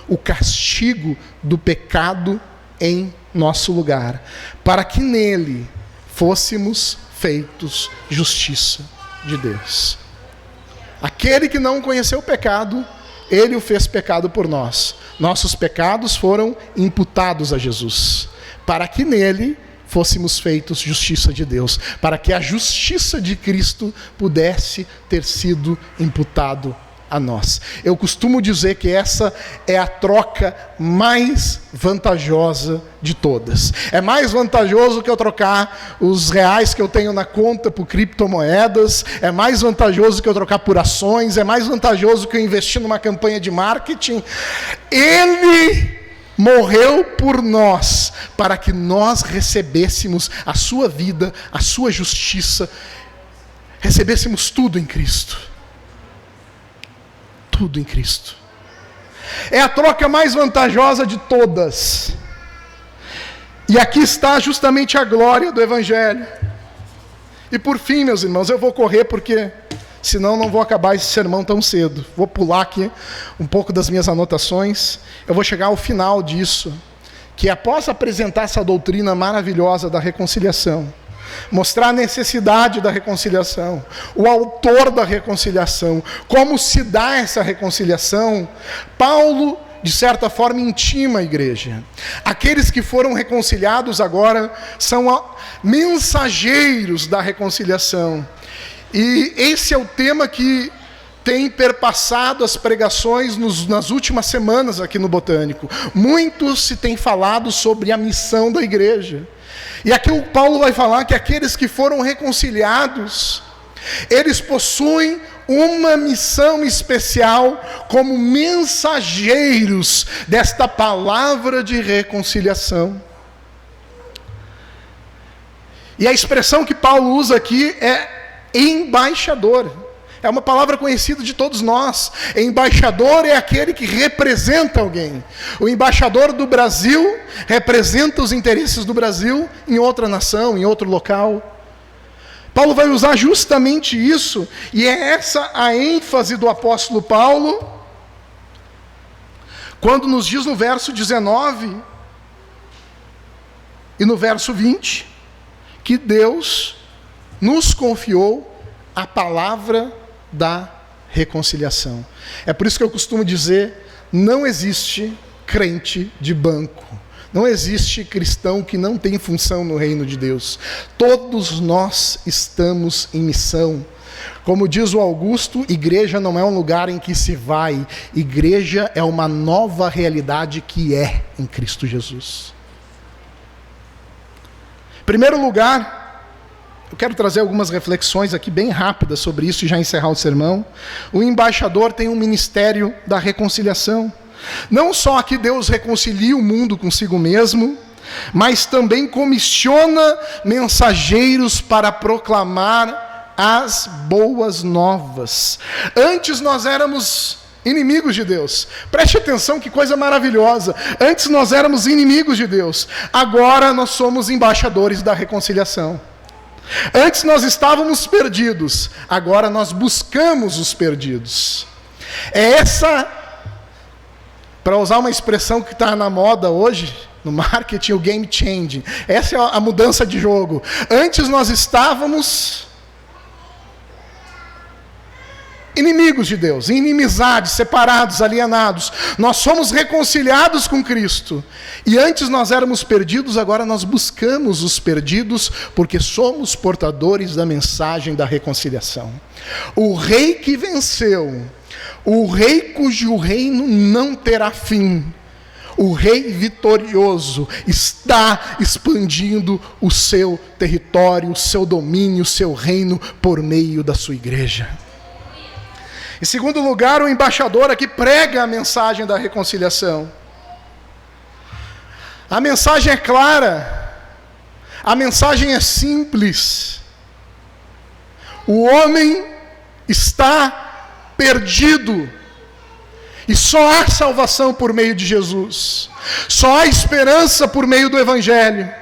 o castigo do pecado em nosso lugar, para que nele fôssemos feitos justiça de Deus. Aquele que não conheceu o pecado, ele o fez pecado por nós. Nossos pecados foram imputados a Jesus, para que nele fôssemos feitos justiça de Deus, para que a justiça de Cristo pudesse ter sido imputado a nós. Eu costumo dizer que essa é a troca mais vantajosa de todas. É mais vantajoso que eu trocar os reais que eu tenho na conta por criptomoedas, é mais vantajoso que eu trocar por ações, é mais vantajoso que eu investir numa campanha de marketing. Ele morreu por nós, para que nós recebêssemos a sua vida, a sua justiça, recebêssemos tudo em Cristo. Tudo em Cristo. É a troca mais vantajosa de todas. E aqui está justamente a glória do Evangelho. E por fim, meus irmãos, eu vou correr porque senão não vou acabar esse sermão tão cedo. Vou pular aqui um pouco das minhas anotações. Eu vou chegar ao final disso, que após apresentar essa doutrina maravilhosa da reconciliação, mostrar a necessidade da reconciliação, o autor da reconciliação, como se dá essa reconciliação, Paulo, de certa forma, intima a igreja. Aqueles que foram reconciliados agora são mensageiros da reconciliação. E esse é o tema que tem perpassado as pregações nas últimas semanas aqui no Botânico. Muito se tem falado sobre a missão da igreja. E aqui o Paulo vai falar que aqueles que foram reconciliados, eles possuem uma missão especial como mensageiros desta palavra de reconciliação. E a expressão que Paulo usa aqui é embaixador. É uma palavra conhecida de todos nós. Embaixador é aquele que representa alguém. O embaixador do Brasil representa os interesses do Brasil em outra nação, em outro local. Paulo vai usar justamente isso, e é essa a ênfase do apóstolo Paulo, quando nos diz no verso 19 e no verso 20, que Deus nos confiou a palavra da reconciliação. É por isso que eu costumo dizer, não existe crente de banco. Não existe cristão que não tem função no reino de Deus. Todos nós estamos em missão. Como diz o Augusto, igreja não é um lugar em que se vai. Igreja é uma nova realidade que é em Cristo Jesus. Em primeiro lugar, eu quero trazer algumas reflexões aqui bem rápidas sobre isso e já encerrar o sermão. O embaixador tem um ministério da reconciliação. Não só que Deus reconcilia o mundo consigo mesmo, mas também comissiona mensageiros para proclamar as boas novas. Antes nós éramos inimigos de Deus. Preste atenção, que coisa maravilhosa. Antes nós éramos inimigos de Deus. Agora nós somos embaixadores da reconciliação. Antes nós estávamos perdidos, agora nós buscamos os perdidos. É essa, para usar uma expressão que está na moda hoje, no marketing, o game changing. Essa é a mudança de jogo. Antes nós estávamos inimigos de Deus, em inimizade, separados, alienados. Nós somos reconciliados com Cristo. E antes nós éramos perdidos, agora nós buscamos os perdidos, porque somos portadores da mensagem da reconciliação. O rei que venceu, o rei cujo reino não terá fim, o rei vitorioso está expandindo o seu território, o seu domínio, o seu reino por meio da sua igreja. Em segundo lugar, o embaixador aqui prega a mensagem da reconciliação. A mensagem é clara, a mensagem é simples. O homem está perdido. E só há salvação por meio de Jesus. Só há esperança por meio do Evangelho.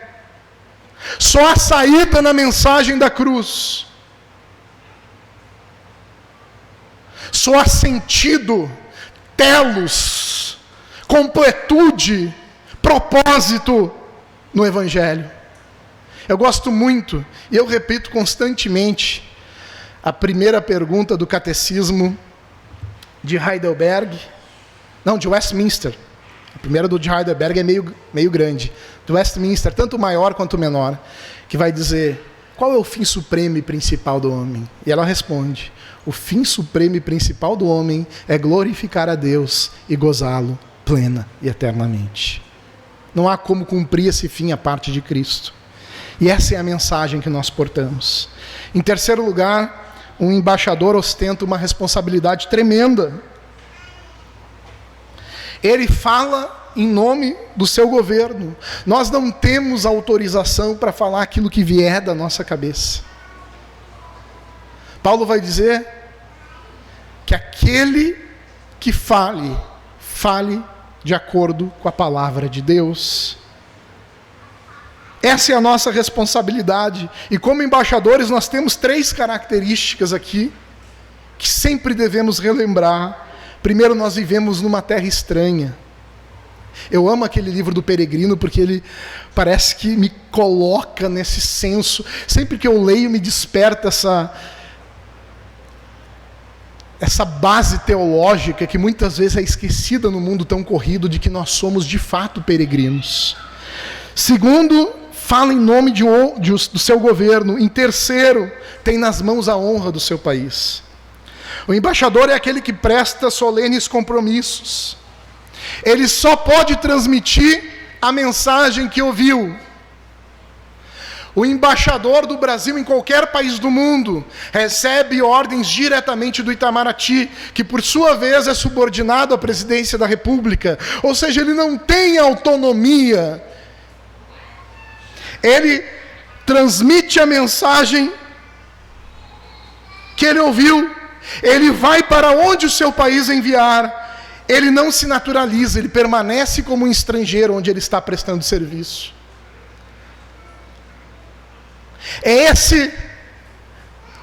Só há saída na mensagem da cruz. Só há sentido, telos, completude, propósito no Evangelho. Eu gosto muito, e eu repito constantemente, a primeira pergunta do Catecismo de Heidelberg, não, de Westminster. A primeira do de Heidelberg é meio grande. Do Westminster, tanto maior quanto menor, que vai dizer: qual é o fim supremo e principal do homem? E ela responde: o fim supremo e principal do homem é glorificar a Deus e gozá-lo plena e eternamente. Não há como cumprir esse fim a parte de Cristo. E essa é a mensagem que nós portamos. Em terceiro lugar, um embaixador ostenta uma responsabilidade tremenda. Ele fala em nome do seu governo. Nós não temos autorização para falar aquilo que vier da nossa cabeça. Paulo vai dizer que aquele que fale de acordo com a palavra de Deus. Essa é a nossa responsabilidade. E como embaixadores nós temos 3 características aqui que sempre devemos relembrar. Primeiro, nós vivemos numa terra estranha. Eu amo aquele livro do Peregrino porque ele parece que me coloca nesse senso. Sempre que eu leio me desperta essa base teológica que muitas vezes é esquecida no mundo tão corrido, de que nós somos de fato peregrinos. Segundo, fala em nome do seu governo. Em terceiro, tem nas mãos a honra do seu país. O embaixador é aquele que presta solenes compromissos. Ele só pode transmitir a mensagem que ouviu. O embaixador do Brasil em qualquer país do mundo recebe ordens diretamente do Itamaraty, que por sua vez é subordinado à presidência da República. Ou seja, ele não tem autonomia. Ele transmite a mensagem que ele ouviu. Ele vai para onde o seu país enviar. Ele não se naturaliza, ele permanece como um estrangeiro onde ele está prestando serviço. É esse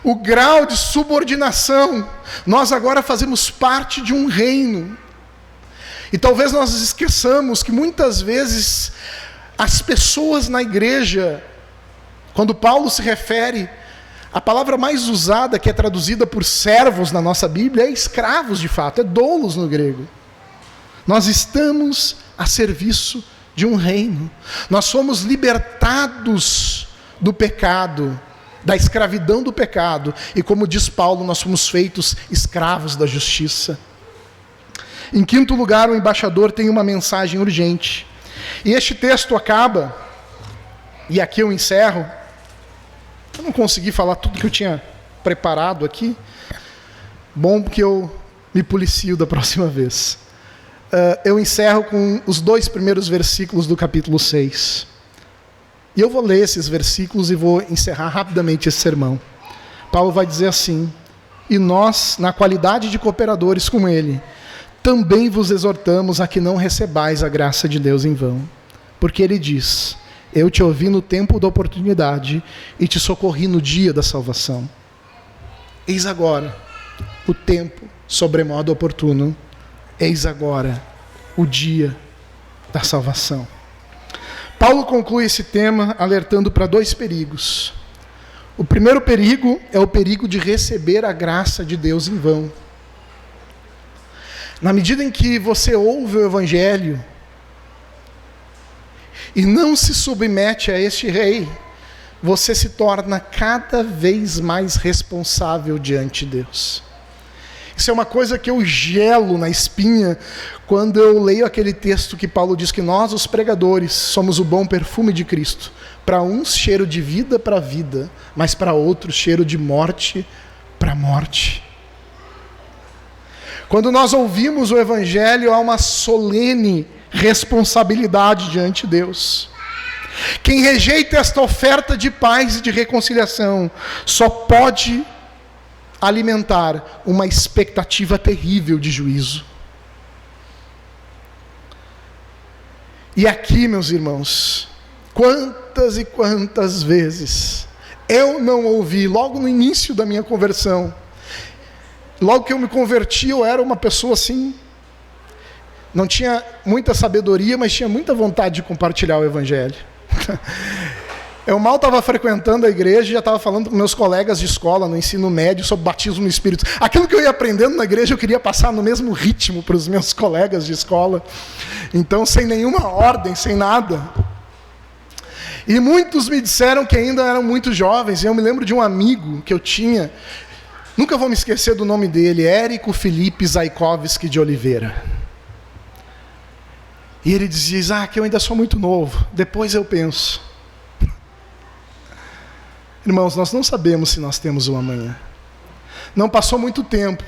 o grau de subordinação. Nós agora fazemos parte de um reino. E talvez nós esqueçamos que muitas vezes as pessoas na igreja, quando Paulo se refere, a palavra mais usada, que é traduzida por servos na nossa Bíblia, é escravos de fato, é doulos no grego. Nós estamos a serviço de um reino. Nós somos libertados do pecado, da escravidão do pecado, e como diz Paulo, nós somos feitos escravos da justiça. Em quinto lugar, o embaixador tem uma mensagem urgente. E este texto acaba, e aqui eu encerro. Eu não consegui falar tudo que eu tinha preparado aqui. Bom, porque eu me policio da próxima vez. Eu encerro com os 2 primeiros versículos do capítulo 6. E eu vou ler esses versículos e vou encerrar rapidamente esse sermão. Paulo vai dizer assim: e nós, na qualidade de cooperadores com ele, também vos exortamos a que não recebais a graça de Deus em vão. Porque ele diz: eu te ouvi no tempo da oportunidade e te socorri no dia da salvação. Eis agora o tempo sobremodo oportuno. Eis agora o dia da salvação. Paulo conclui esse tema alertando para 2 perigos. O primeiro perigo é o perigo de receber a graça de Deus em vão. Na medida em que você ouve o Evangelho e não se submete a este rei, você se torna cada vez mais responsável diante de Deus. Isso é uma coisa que eu gelo na espinha quando eu leio aquele texto que Paulo diz que nós, os pregadores, somos o bom perfume de Cristo. Para uns, cheiro de vida para a vida, mas para outros, cheiro de morte para a morte. Quando nós ouvimos o Evangelho, há uma solene responsabilidade diante de Deus. Quem rejeita esta oferta de paz e de reconciliação só pode alimentar uma expectativa terrível de juízo. E aqui, meus irmãos, quantas e quantas vezes eu não ouvi, logo no início da minha conversão, logo que eu me converti, eu era uma pessoa assim, não tinha muita sabedoria, mas tinha muita vontade de compartilhar o Evangelho. Eu mal estava frequentando a igreja e já estava falando com meus colegas de escola, no ensino médio, sobre batismo no Espírito. Aquilo que eu ia aprendendo na igreja, eu queria passar no mesmo ritmo para os meus colegas de escola. Então, sem nenhuma ordem, sem nada. E muitos me disseram que ainda eram muito jovens. E eu me lembro de um amigo que eu tinha, nunca vou me esquecer do nome dele, Érico Felipe Zaikovski de Oliveira. E ele dizia: Isaac, eu ainda sou muito novo, depois eu penso. Irmãos, nós não sabemos se nós temos um amanhã. Não passou muito tempo,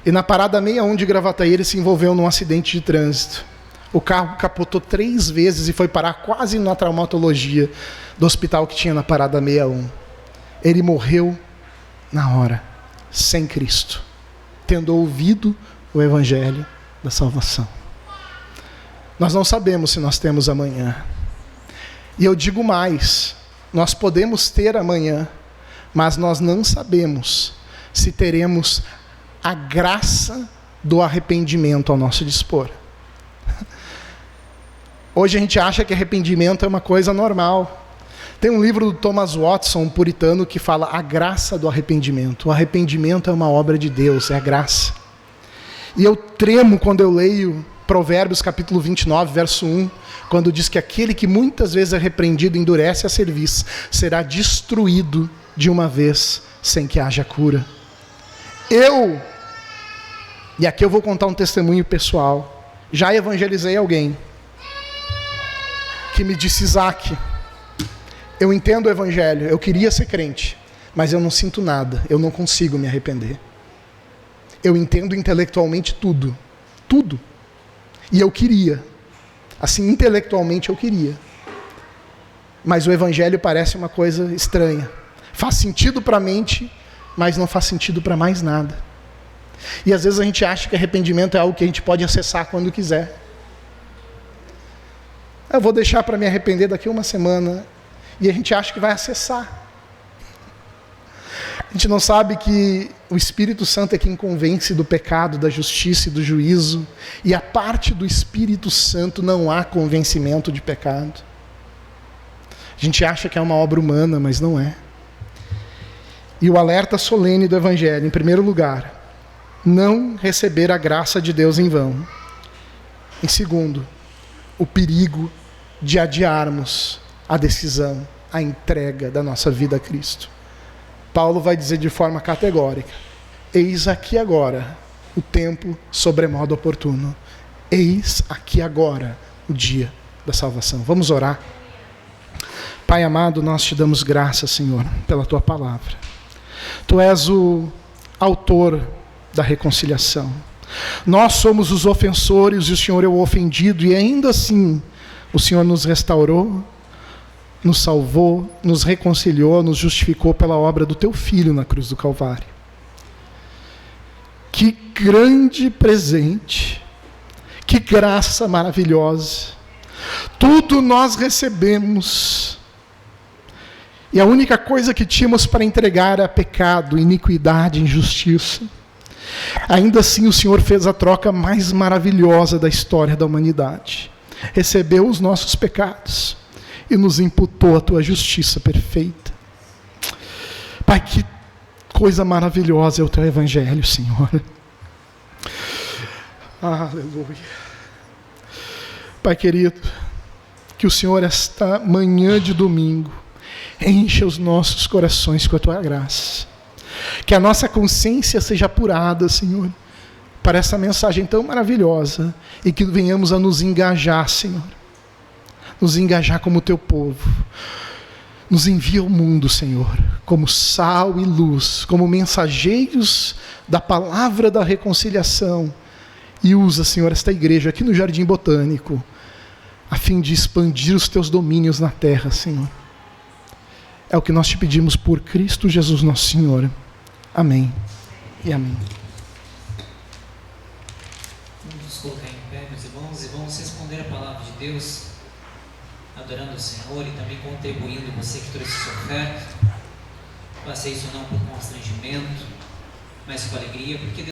e na parada 61 de Gravataí ele se envolveu num acidente de trânsito. O carro capotou 3 vezes e foi parar quase na traumatologia do hospital que tinha na parada 61. Ele morreu na hora, sem Cristo, tendo ouvido o Evangelho da salvação. Nós não sabemos se nós temos amanhã. E eu digo mais, nós podemos ter amanhã, mas nós não sabemos se teremos a graça do arrependimento ao nosso dispor. Hoje a gente acha que arrependimento é uma coisa normal. Tem um livro do Thomas Watson, um puritano, que fala a graça do arrependimento. O arrependimento é uma obra de Deus, é a graça. E eu tremo quando eu leio Provérbios capítulo 29, verso 1, quando diz que aquele que muitas vezes é repreendido endurece a cerviz, será destruído de uma vez, sem que haja cura. E aqui eu vou contar um testemunho pessoal, já evangelizei alguém, que me disse: Isaac, eu entendo o Evangelho, eu queria ser crente, mas eu não sinto nada, eu não consigo me arrepender. Eu entendo intelectualmente tudo, e eu queria, assim, intelectualmente eu queria, mas o Evangelho parece uma coisa estranha, faz sentido para a mente, mas não faz sentido para mais nada. E às vezes a gente acha que arrependimento é algo que a gente pode acessar quando quiser. Eu vou deixar para me arrepender daqui a uma semana, e a gente acha que vai acessar. A gente não sabe que o Espírito Santo é quem convence do pecado, da justiça e do juízo, e a parte do Espírito Santo não há convencimento de pecado. A gente acha que é uma obra humana, mas não é. E o alerta solene do Evangelho, em primeiro lugar, não receber a graça de Deus em vão. Em segundo, o perigo de adiarmos a decisão, a entrega da nossa vida a Cristo. Paulo vai dizer de forma categórica: eis aqui agora o tempo sobremodo oportuno. Eis aqui agora o dia da salvação. Vamos orar. Pai amado, nós te damos graças, Senhor, pela tua palavra. Tu és o autor da reconciliação. Nós somos os ofensores e o Senhor é o ofendido, e ainda assim o Senhor nos restaurou, nos salvou, nos reconciliou, nos justificou pela obra do teu Filho na cruz do Calvário. Que grande presente, que graça maravilhosa. Tudo nós recebemos, e a única coisa que tínhamos para entregar era pecado, iniquidade, injustiça. Ainda assim o Senhor fez a troca mais maravilhosa da história da humanidade. Recebeu os nossos pecados e nos imputou a tua justiça perfeita. Pai, que coisa maravilhosa é o teu Evangelho, Senhor. Aleluia. Pai querido, que o Senhor esta manhã de domingo encha os nossos corações com a Tua graça. Que a nossa consciência seja apurada, Senhor, para essa mensagem tão maravilhosa e que venhamos a nos engajar, Senhor. Nos engajar como Teu povo. Nos envia ao mundo, Senhor, como sal e luz, como mensageiros da palavra da reconciliação. E usa, Senhor, esta igreja aqui no Jardim Botânico, a fim de expandir os Teus domínios na terra, Senhor. É o que nós te pedimos por Cristo Jesus, nosso Senhor. Amém e amém. Vamos nos colocar em pé, meus irmãos, e vamos responder a palavra de Deus, adorando o Senhor e também contribuindo. Você que trouxe sua oferta, faça isso não por constrangimento, mas com alegria, porque